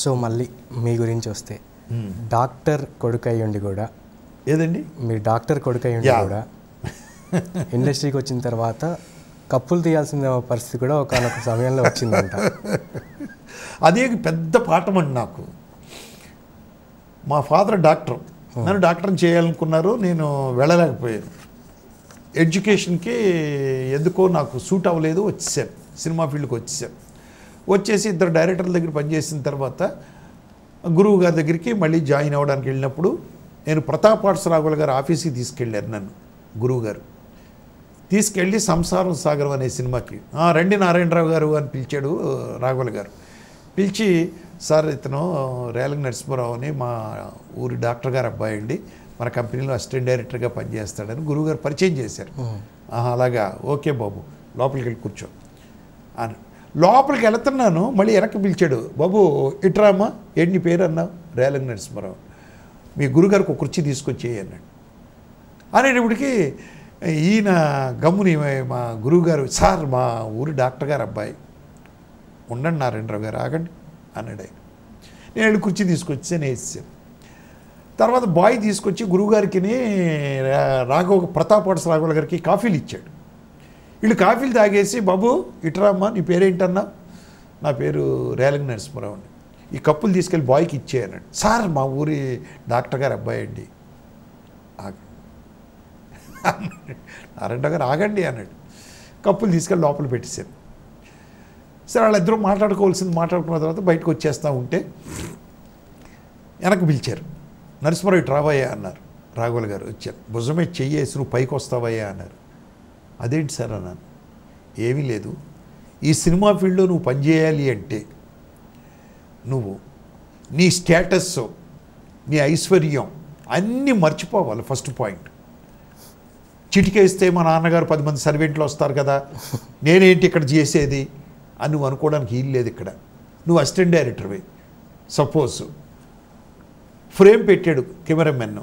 So మళ్ళీ మీ గురించి వస్తే డాక్టర్ కొడుకయ్యుండి కూడా ఏదండి మీరు డాక్టర్ కొడుకయ్యుండి కూడా ఇండస్ట్రీకి వచ్చిన తర్వాత కప్పులు తీయాల్సిన పరిస్థితి కూడా ఒకనొక సమయంలో వచ్చిందంట. అదే పెద్ద పాఠం అండి నాకు. మా ఫాదర్ డాక్టర్, నన్ను డాక్టర్ని చేయాలనుకున్నారు, నేను వెళ్ళలేకపోయాను. ఎడ్యుకేషన్కి ఎందుకో నాకు సూట్ అవ్వలేదు, వచ్చేసాను, సినిమా ఫీల్డ్కి వచ్చేసాను. వచ్చేసి ఇద్దరు డైరెక్టర్ల దగ్గర పనిచేసిన తర్వాత గురువు గారి దగ్గరికి మళ్ళీ జాయిన్ అవ్వడానికి వెళ్ళినప్పుడు నేను ప్రతాప్ ఆర్ట్స్ రాఘవుల గారు ఆఫీస్కి తీసుకెళ్ళారు. నన్ను గురువు గారు తీసుకెళ్ళి సంసారం సాగరం అనే సినిమాకి రండి నారాయణరావు గారు అని పిలిచాడు రాఘవుల గారు. పిలిచి, సార్ ఇతను రేలంగి నరసింహారావు అని మా ఊరి డాక్టర్ గారు అబ్బాయి అండి, మన కంపెనీలో అసిస్టెంట్ డైరెక్టర్గా పనిచేస్తాడని గురువుగారు పరిచయం చేశారు. అలాగా, ఓకే బాబు లోపలికి వెళ్ళి కూర్చో అని. లోపలికి వెళ్తున్నాను, మళ్ళీ వెనక్కి పిలిచాడు, బాబు ఇట్రామా, ఏంటి నీ పేరు అన్నావు, రేలంగి నరసింహారావు, మీ గురుగారికి ఒక కుర్చీ తీసుకొచ్చేయి అన్నాడు. అనేటప్పటికి ఈయన గమ్ముని మా గురువుగారు, సార్ మా ఊరి డాక్టర్ గారు అబ్బాయి, ఉండండి నారాయణరావు గారు ఆగండి అన్నాడు ఆయన. నేను వెళ్ళి కుర్చీ తీసుకొచ్చి వేసాను. తర్వాత బాయ్ తీసుకొచ్చి గురువుగారికి ప్రతాప్ ఆర్ట్స్ రాఘవుల గారికి కాఫీలు ఇచ్చాడు. వీళ్ళు కాఫీలు తాగేసి, బాబు ఇట్రామ్మా, నీ పేరేంటన్నా, నా పేరు రేలంగి నరసింహారావు అండి, ఈ కప్పులు తీసుకెళ్ళి బాయ్కి ఇచ్చేయన్నాడు. సార్ మా ఊరి డాక్టర్ గారు అబ్బాయి అండి. నారాయణరావు గారు ఆగండి అన్నాడు. కప్పులు తీసుకెళ్ళి లోపల పెట్టేశాను. సరే వాళ్ళిద్దరూ మాట్లాడుకోవాల్సింది మాట్లాడుకున్న తర్వాత బయటకు వచ్చేస్తూ ఉంటే వెనక్కి పిలిచారు. నరసింహారావు ఇటు రావయ్యా అన్నారు. రాఘవుల గారు వచ్చారు. భుజమే చెయ్యేసి నువ్వు పైకి వస్తావయ్యా అన్నారు. అదేంటి సార్ అన్నాను. ఏమీ లేదు, ఈ సినిమా ఫీల్డ్లో నువ్వు పనిచేయాలి అంటే నువ్వు నీ స్టేటస్, నీ ఐశ్వర్యం అన్నీ మర్చిపోవాలి. ఫస్ట్ పాయింట్, చిటికేస్తే మా నాన్నగారు 10 మంది సర్వెంట్లు వస్తారు కదా, నేనేంటి ఇక్కడ చేసేది అని నువ్వు అనుకోవడానికి వీలు లేదు. ఇక్కడ నువ్వు అసిస్టెంట్ డైరెక్టర్వి. సపోజ్ ఫ్రేమ్ పెట్టాడు కెమెరామెన్,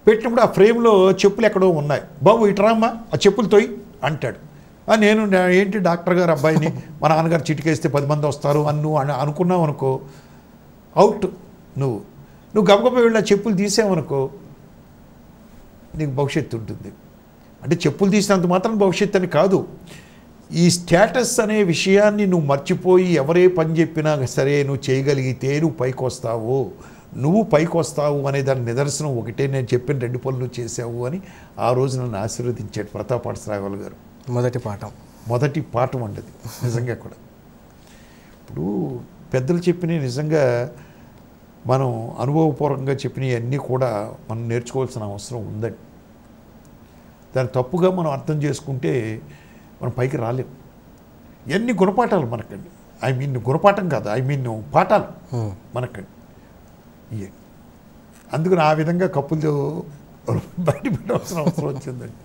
పెట్టినప్పుడు ఆ ఫ్రేమ్లో చెప్పులు ఎక్కడో ఉన్నాయి, బాబు ఇట్రామ్మా ఆ చెప్పులు తోయి అంటాడు. నేను ఏంటి డాక్టర్ గారు అబ్బాయిని, మా నాన్నగారు చిటికేస్తే 10 మంది వస్తారు అని నువ్వు అనుకున్నావు అనుకో, అవుట్. నువ్వు గబగబా వెళ్ళి ఆ చెప్పులు తీసావనుకో నీకు భవిష్యత్తు ఉంటుంది. అంటే చెప్పులు తీసినంత మాత్రం భవిష్యత్తు అని కాదు, ఈ స్టేటస్ అనే విషయాన్ని నువ్వు మర్చిపోయి ఎవరే పని చెప్పినా సరే నువ్వు చేయగలిగితే నువ్వు పైకి వస్తావు అనే దాని నిదర్శనం ఒకటే. నేను చెప్పిన 2 పనులు చేసావు అని ఆ రోజు నన్ను ఆశీర్వదించాడు ప్రతాప్ ఆర్ట్స్ రాఘవుల గారు. మొదటి పాఠం అంటది నిజంగా కూడా. ఇప్పుడు పెద్దలు చెప్పినవి నిజంగా మనం అనుభవపూర్వకంగా చెప్పినవి అన్నీ కూడా మనం నేర్చుకోవాల్సిన అవసరం ఉందండి. దాన్ని తప్పుగా మనం అర్థం చేసుకుంటే మనం పైకి రాలేం. ఎన్ని గుణపాఠాలు మనకండి, గుణపాఠం కాదు, పాఠాలు మనకండి. అందుకని ఆ విధంగా కప్పులు బయట పెట్టవలసిన అవసరం వచ్చిందండి.